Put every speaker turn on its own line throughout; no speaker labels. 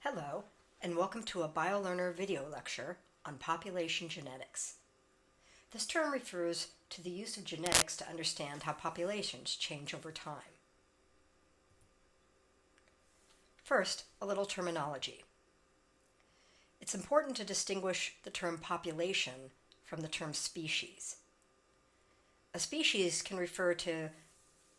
Hello, and welcome to a BioLearner video lecture on population genetics. This term refers to the use of genetics to understand how populations change over time. First, a little terminology. It's important to distinguish the term population from the term species. A species can refer to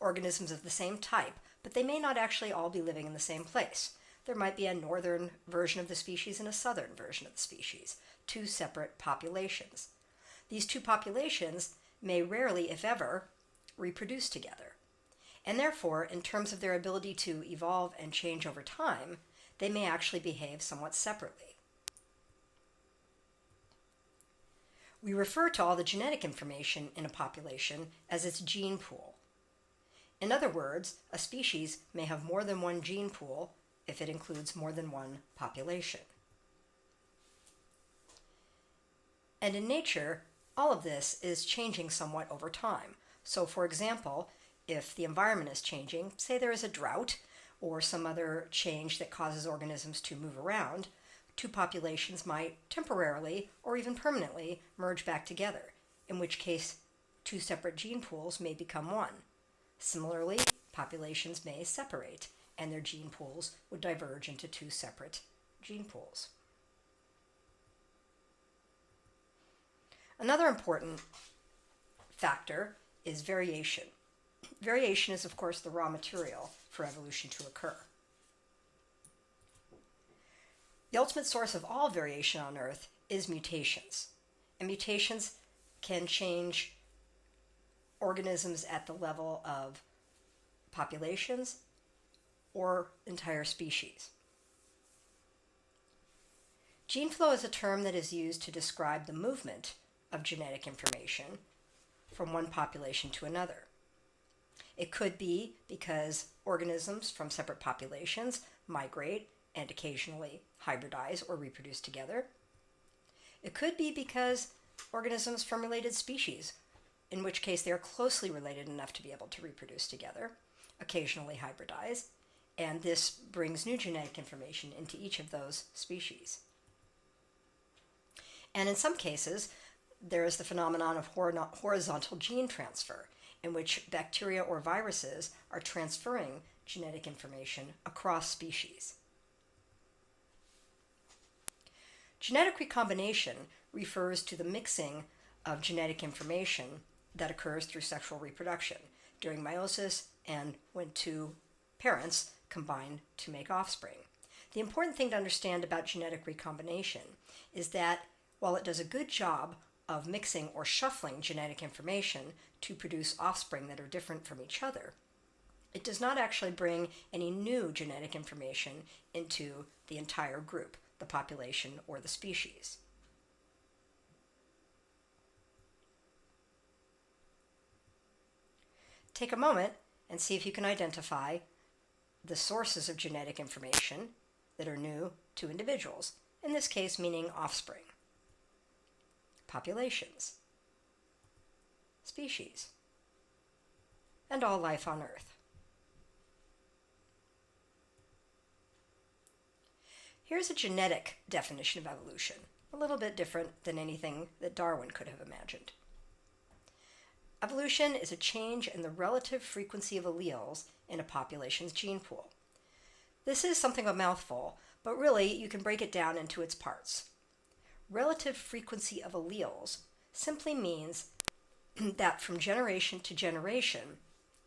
organisms of the same type, but they may not actually all be living in the same place. There might be a northern version of the species and a southern version of the species, two separate populations. These two populations may rarely, if ever, reproduce together. And therefore, in terms of their ability to evolve and change over time, they may actually behave somewhat separately. We refer to all the genetic information in a population as its gene pool. In other words, a species may have more than one gene pool if it includes more than one population. And in nature, all of this is changing somewhat over time. So for example, if the environment is changing, say there is a drought or some other change that causes organisms to move around, two populations might temporarily or even permanently merge back together, in which case two separate gene pools may become one. Similarly, populations may separate, and their gene pools would diverge into two separate gene pools. Another important factor is variation. Variation is, of course, the raw material for evolution to occur. The ultimate source of all variation on Earth is mutations. And mutations can change organisms at the level of populations or entire species. Gene flow is a term that is used to describe the movement of genetic information from one population to another. It could be because organisms from separate populations migrate and occasionally hybridize or reproduce together. It could be because organisms from related species, in which case they are closely related enough to be able to reproduce together, occasionally hybridize, and this brings new genetic information into each of those species. And in some cases, there is the phenomenon of horizontal gene transfer, in which bacteria or viruses are transferring genetic information across species. Genetic recombination refers to the mixing of genetic information that occurs through sexual reproduction during meiosis and when two parents combine to make offspring. The important thing to understand about genetic recombination is that while it does a good job of mixing or shuffling genetic information to produce offspring that are different from each other, it does not actually bring any new genetic information into the entire group, the population, or the species. Take a moment and see if you can identify the sources of genetic information that are new to individuals, in this case meaning offspring, populations, species, and all life on Earth. Here's a genetic definition of evolution, a little bit different than anything that Darwin could have imagined. Evolution is a change in the relative frequency of alleles in a population's gene pool. This is something of a mouthful, but really you can break it down into its parts. Relative frequency of alleles simply means that from generation to generation,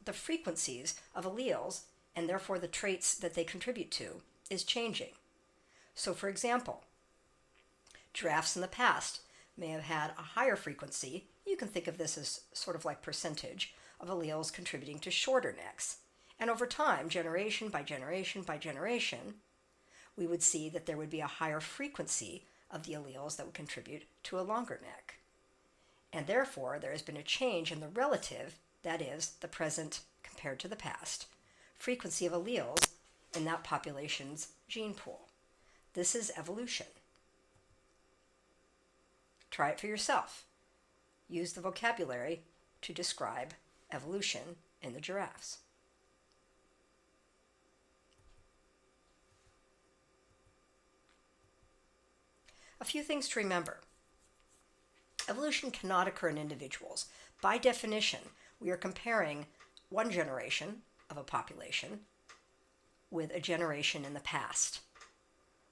the frequencies of alleles, and therefore the traits that they contribute to, is changing. So for example, giraffes in the past may have had a higher frequency, you can think of this as sort of like percentage, of alleles contributing to shorter necks. And over time, generation by generation by generation, we would see that there would be a higher frequency of the alleles that would contribute to a longer neck. And therefore, there has been a change in the relative, that is, the present compared to the past, frequency of alleles in that population's gene pool. This is evolution. Try it for yourself. Use the vocabulary to describe evolution in the giraffes. A few things to remember. Evolution cannot occur in individuals. By definition, we are comparing one generation of a population with a generation in the past.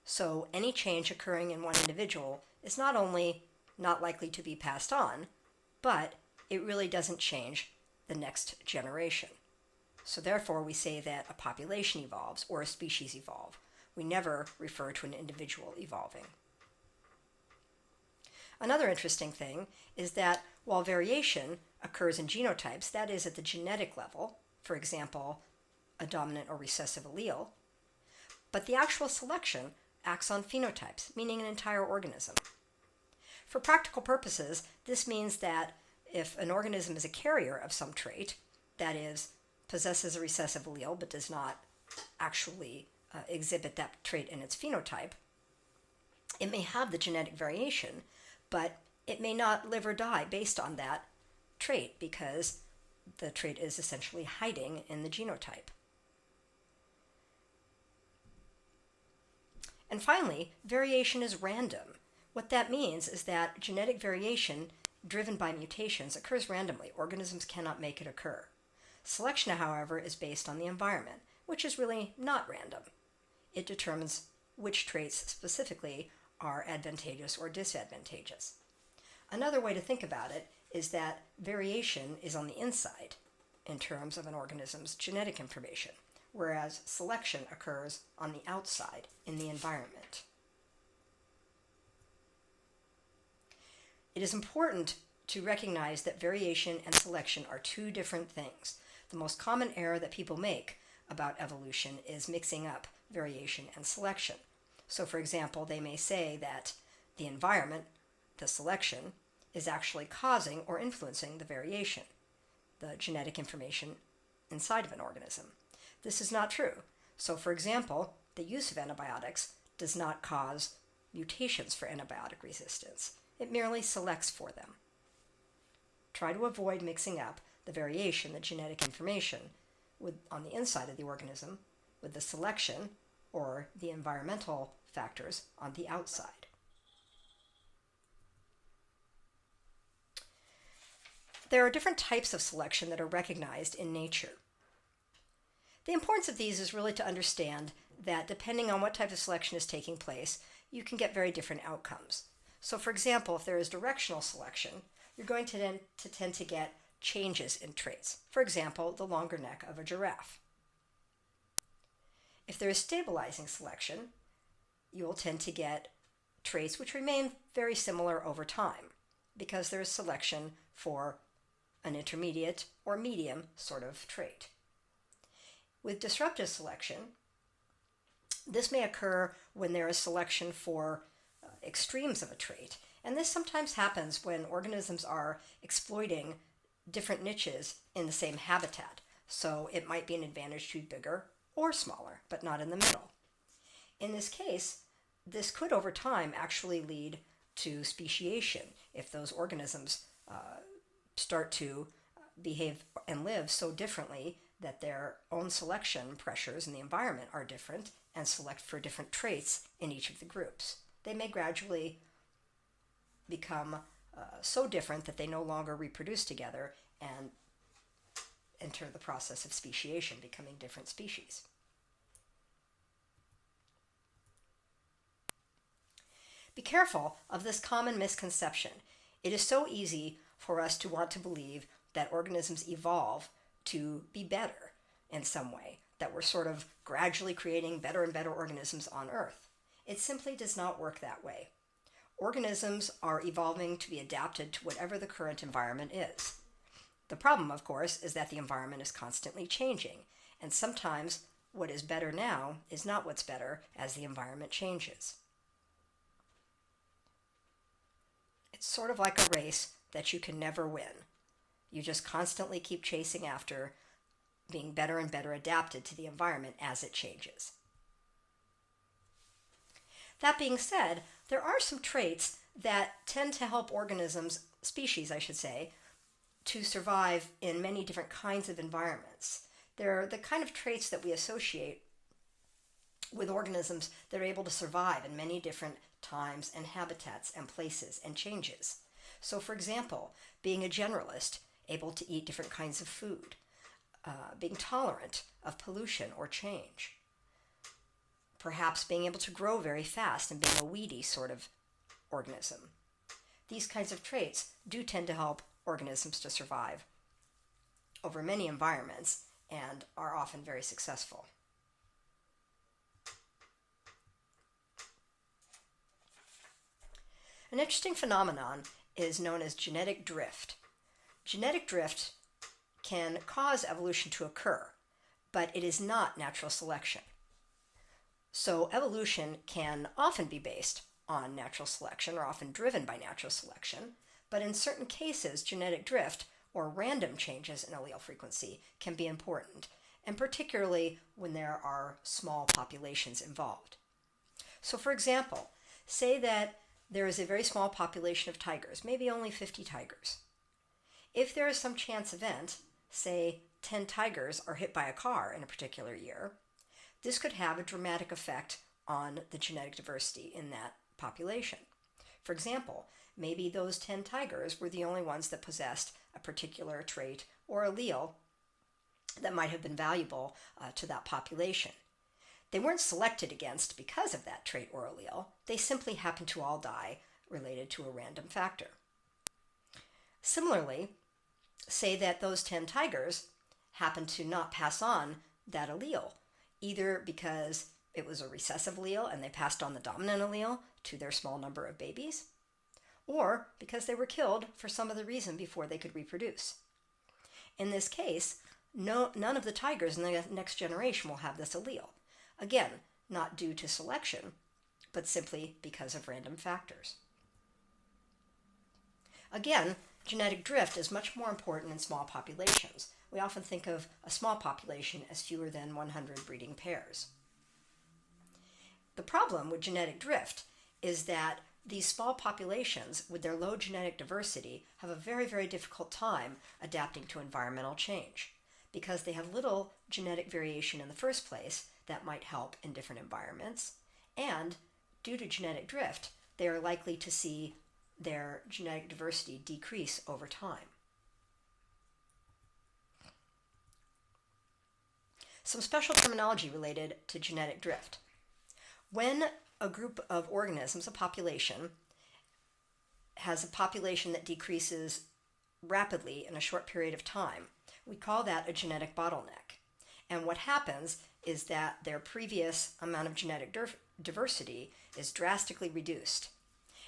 So any change occurring in one individual is not only not likely to be passed on, but it really doesn't change the next generation. So therefore, we say that a population evolves or a species evolve. We never refer to an individual evolving. Another interesting thing is that while variation occurs in genotypes, that is at the genetic level, for example, a dominant or recessive allele, but the actual selection acts on phenotypes, meaning an entire organism. For practical purposes, this means that if an organism is a carrier of some trait, that is, possesses a recessive allele but does not actually exhibit that trait in its phenotype, it may have the genetic variation, but it may not live or die based on that trait because the trait is essentially hiding in the genotype. And finally, variation is random. What that means is that genetic variation driven by mutations occurs randomly. Organisms cannot make it occur. Selection, however, is based on the environment, which is really not random. It determines which traits specifically are advantageous or disadvantageous. Another way to think about it is that variation is on the inside in terms of an organism's genetic information, whereas selection occurs on the outside in the environment. It is important to recognize that variation and selection are two different things. The most common error that people make about evolution is mixing up variation and selection. So, for example, they may say that the environment, the selection, is actually causing or influencing the variation, the genetic information inside of an organism. This is not true. So, for example, the use of antibiotics does not cause mutations for antibiotic resistance. It merely selects for them. Try to avoid mixing up the variation, the genetic information, on the inside of the organism with the selection or the environmental factors on the outside. There are different types of selection that are recognized in nature. The importance of these is really to understand that depending on what type of selection is taking place, you can get very different outcomes. So, for example, if there is directional selection, you're going to tend to get changes in traits. For example, the longer neck of a giraffe. If there is stabilizing selection, you will tend to get traits which remain very similar over time because there is selection for an intermediate or medium sort of trait. With disruptive selection, this may occur when there is selection for extremes of a trait, and this sometimes happens when organisms are exploiting different niches in the same habitat. So it might be an advantage to be bigger or smaller, but not in the middle. In this case, this could over time actually lead to speciation if those organisms start to behave and live so differently that their own selection pressures in the environment are different and select for different traits in each of the groups. They may gradually become so different that they no longer reproduce together and enter the process of speciation, becoming different species. Be careful of this common misconception. It is so easy for us to want to believe that organisms evolve to be better in some way, that we're sort of gradually creating better and better organisms on Earth. It simply does not work that way. Organisms are evolving to be adapted to whatever the current environment is. The problem, of course, is that the environment is constantly changing, and sometimes what is better now is not what's better as the environment changes. It's sort of like a race that you can never win. You just constantly keep chasing after being better and better adapted to the environment as it changes. That being said, there are some traits that tend to help organisms, species I should say, to survive in many different kinds of environments. They're the kind of traits that we associate with organisms that are able to survive in many different times and habitats and places and changes. So for example, being a generalist, able to eat different kinds of food, being tolerant of pollution or change, perhaps being able to grow very fast and being a weedy sort of organism. These kinds of traits do tend to help organisms to survive over many environments and are often very successful. An interesting phenomenon is known as genetic drift. Genetic drift can cause evolution to occur, but it is not natural selection. So evolution can often be based on natural selection or often driven by natural selection, but in certain cases, genetic drift or random changes in allele frequency can be important, and particularly when there are small populations involved. So for example, say that there is a very small population of tigers, maybe only 50 tigers. If there is some chance event, say 10 tigers are hit by a car in a particular year, this could have a dramatic effect on the genetic diversity in that population. For example, maybe those 10 tigers were the only ones that possessed a particular trait or allele that might have been valuable to that population. They weren't selected against because of that trait or allele. They simply happened to all die related to a random factor. Similarly, say that those 10 tigers happened to not pass on that allele, either because it was a recessive allele and they passed on the dominant allele to their small number of babies, or because they were killed for some other reason before they could reproduce. In this case, none of the tigers in the next generation will have this allele. Again, not due to selection, but simply because of random factors. Again, genetic drift is much more important in small populations. We often think of a small population as fewer than 100 breeding pairs. The problem with genetic drift is that these small populations, with their low genetic diversity, have a very, very difficult time adapting to environmental change because they have little genetic variation in the first place that might help in different environments, and due to genetic drift, they are likely to see their genetic diversity decrease over time. Some special terminology related to genetic drift. When a group of organisms, a population, has a population that decreases rapidly in a short period of time, we call that a genetic bottleneck. And what happens is that their previous amount of genetic diversity is drastically reduced,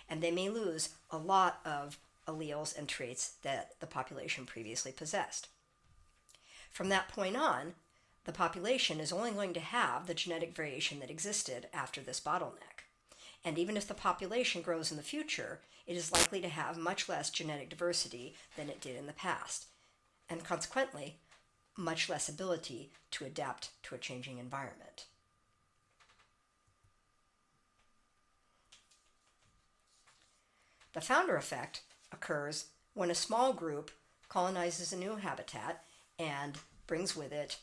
and they may lose a lot of alleles and traits that the population previously possessed. From that point on, the population is only going to have the genetic variation that existed after this bottleneck. And even if the population grows in the future, it is likely to have much less genetic diversity than it did in the past, and consequently, much less ability to adapt to a changing environment. The founder effect occurs when a small group colonizes a new habitat and brings with it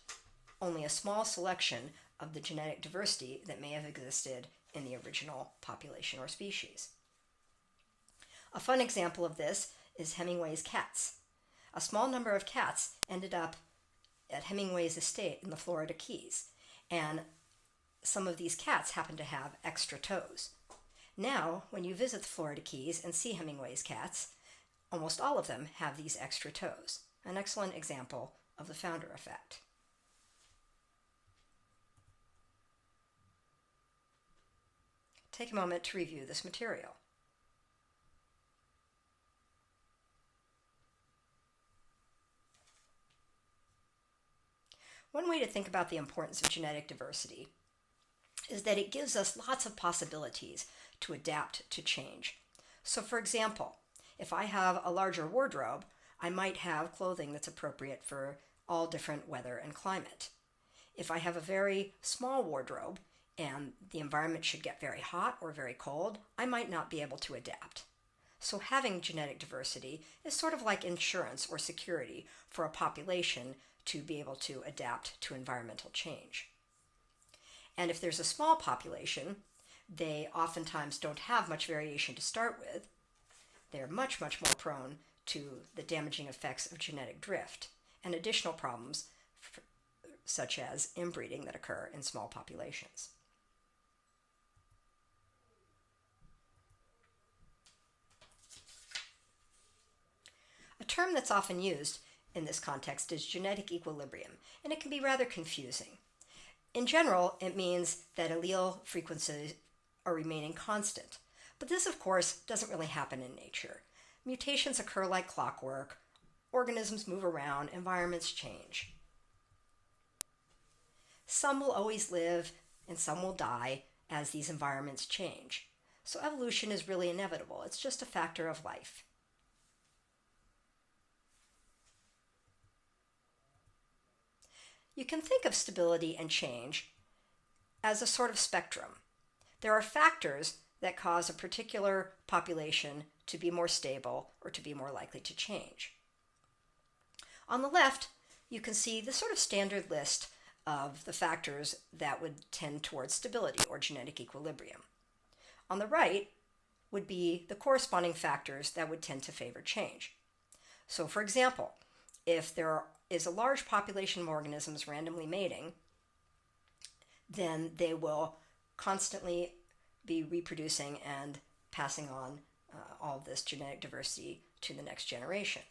only a small selection of the genetic diversity that may have existed in the original population or species. A fun example of this is Hemingway's cats. A small number of cats ended up at Hemingway's estate in the Florida Keys, and some of these cats happen to have extra toes. Now, when you visit the Florida Keys and see Hemingway's cats, almost all of them have these extra toes, an excellent example of the founder effect. Take a moment to review this material. One way to think about the importance of genetic diversity is that it gives us lots of possibilities to adapt to change. So for example, if I have a larger wardrobe, I might have clothing that's appropriate for all different weather and climate. If I have a very small wardrobe and the environment should get very hot or very cold, I might not be able to adapt. So having genetic diversity is sort of like insurance or security for a population to be able to adapt to environmental change. And if there's a small population, they oftentimes don't have much variation to start with. They're much, much more prone to the damaging effects of genetic drift and additional problems such as inbreeding that occur in small populations. A term that's often used in this context is genetic equilibrium, and it can be rather confusing. In general, it means that allele frequencies are remaining constant, but this, of course, doesn't really happen in nature. Mutations occur like clockwork, organisms move around, environments change. Some will always live and some will die as these environments change. So evolution is really inevitable. It's just a factor of life. You can think of stability and change as a sort of spectrum. There are factors that cause a particular population to be more stable or to be more likely to change. On the left, you can see the sort of standard list of the factors that would tend towards stability or genetic equilibrium. On the right would be the corresponding factors that would tend to favor change. So for example, if there is a large population of organisms randomly mating, then they will constantly be reproducing and passing on all of this genetic diversity to the next generation.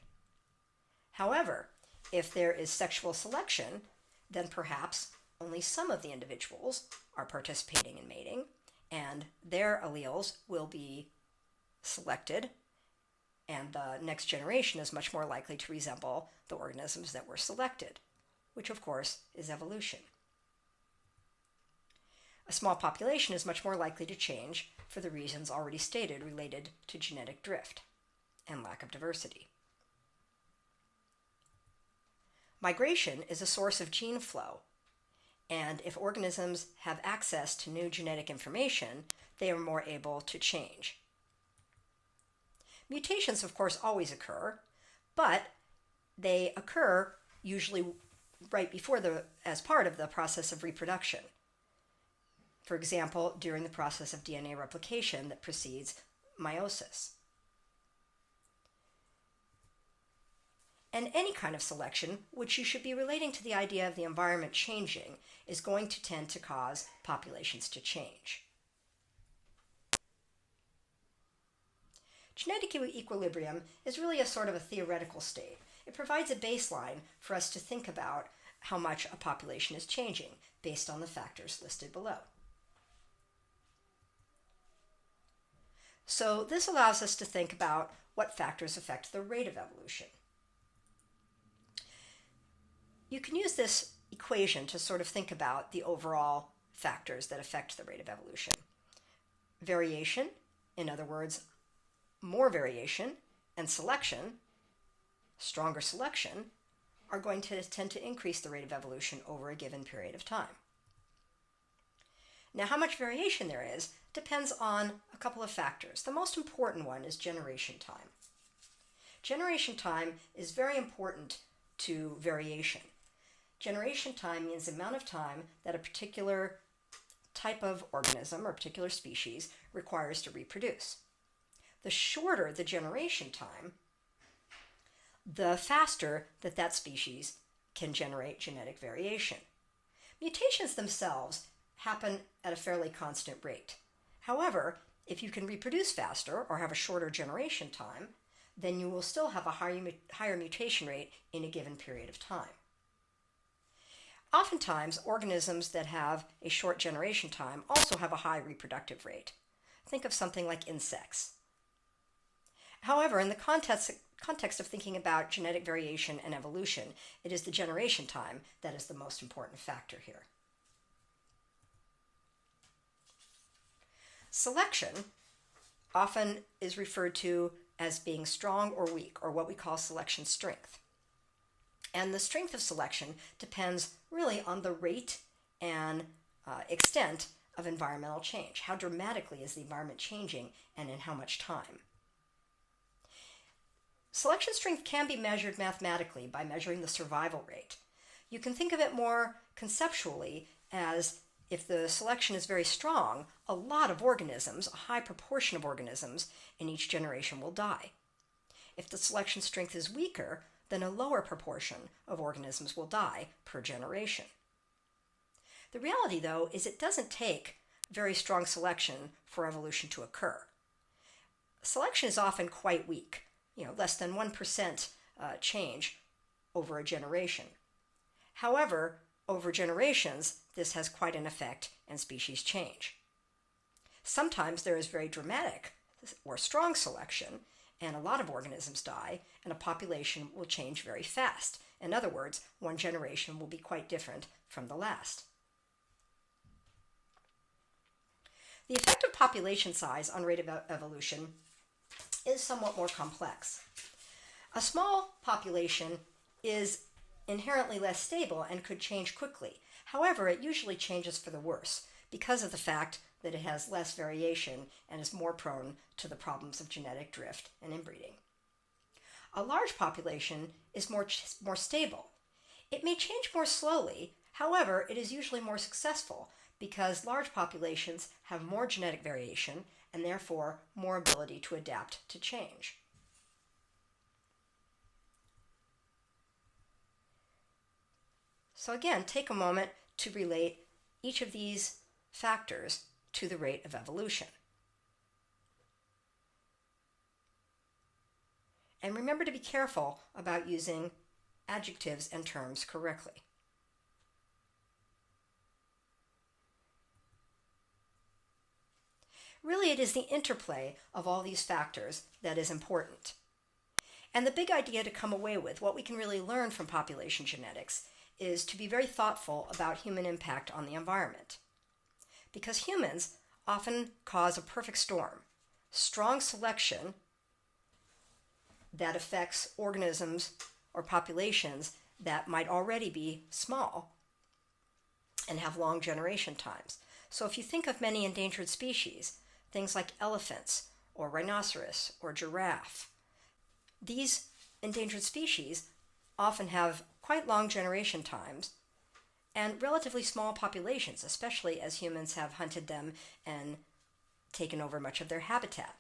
However, if there is sexual selection, then perhaps only some of the individuals are participating in mating, and their alleles will be selected, and the next generation is much more likely to resemble the organisms that were selected, which of course is evolution. A small population is much more likely to change for the reasons already stated related to genetic drift and lack of diversity. Migration is a source of gene flow, and if organisms have access to new genetic information, they are more able to change. Mutations, of course, always occur, but they occur usually right before as part of the process of reproduction. For example, during the process of DNA replication that precedes meiosis. And any kind of selection, which you should be relating to the idea of the environment changing, is going to tend to cause populations to change. Genetic equilibrium is really a sort of a theoretical state. It provides a baseline for us to think about how much a population is changing based on the factors listed below. So this allows us to think about what factors affect the rate of evolution. You can use this equation to sort of think about the overall factors that affect the rate of evolution. Variation, in other words, more variation, and selection, stronger selection, are going to tend to increase the rate of evolution over a given period of time. Now, how much variation there is depends on a couple of factors. The most important one is generation time. Generation time is very important to variation. Generation time means the amount of time that a particular type of organism or particular species requires to reproduce. The shorter the generation time, the faster that species can generate genetic variation. Mutations themselves happen at a fairly constant rate. However, if you can reproduce faster or have a shorter generation time, then you will still have a higher mutation rate in a given period of time. Oftentimes, organisms that have a short generation time also have a high reproductive rate. Think of something like insects. However, in the context of thinking about genetic variation and evolution, it is the generation time that is the most important factor here. Selection often is referred to as being strong or weak, or what we call selection strength. And the strength of selection depends really on the rate and extent of environmental change. How dramatically is the environment changing and in how much time? Selection strength can be measured mathematically by measuring the survival rate. You can think of it more conceptually as If the selection is very strong, a lot of organisms, a high proportion of organisms in each generation will die. If the selection strength is weaker, then a lower proportion of organisms will die per generation. The reality, though, is it doesn't take very strong selection for evolution to occur. Selection is often quite weak, less than 1% change over a generation. However, over generations, this has quite an effect and species change. Sometimes there is very dramatic or strong selection, and a lot of organisms die, and a population will change very fast. In other words, one generation will be quite different from the last. The effect of population size on rate of evolution is somewhat more complex. A small population is inherently less stable and could change quickly. However, it usually changes for the worse because of the fact that it has less variation and is more prone to the problems of genetic drift and inbreeding. A large population is more stable. It may change more slowly, however, it is usually more successful because large populations have more genetic variation and therefore more ability to adapt to change. So again, take a moment to relate each of these factors to the rate of evolution. And remember to be careful about using adjectives and terms correctly. Really, it is the interplay of all these factors that is important. And the big idea to come away with, what we can really learn from population genetics, is to be very thoughtful about human impact on the environment. Because humans often cause a perfect storm. Strong selection that affects organisms or populations that might already be small and have long generation times. So if you think of many endangered species, things like elephants or rhinoceros or giraffe, these endangered species often have quite long generation times and relatively small populations, especially as humans have hunted them and taken over much of their habitat.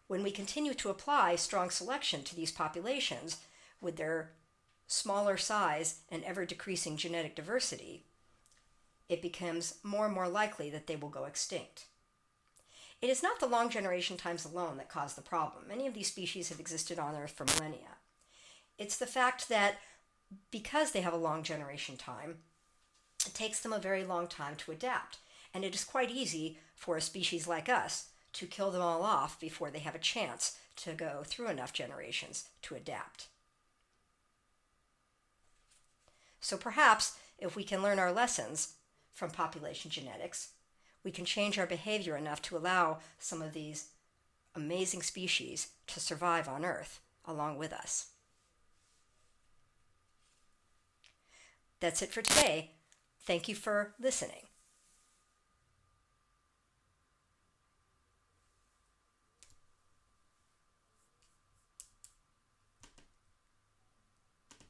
When we continue to apply strong selection to these populations with their smaller size and ever-decreasing genetic diversity, it becomes more and more likely that they will go extinct. It is not the long generation times alone that cause the problem. Many of these species have existed on Earth for millennia. It's the fact that because they have a long generation time, it takes them a very long time to adapt. And it is quite easy for a species like us to kill them all off before they have a chance to go through enough generations to adapt. So perhaps if we can learn our lessons from population genetics, we can change our behavior enough to allow some of these amazing species to survive on Earth along with us. That's it for today. Thank you for listening.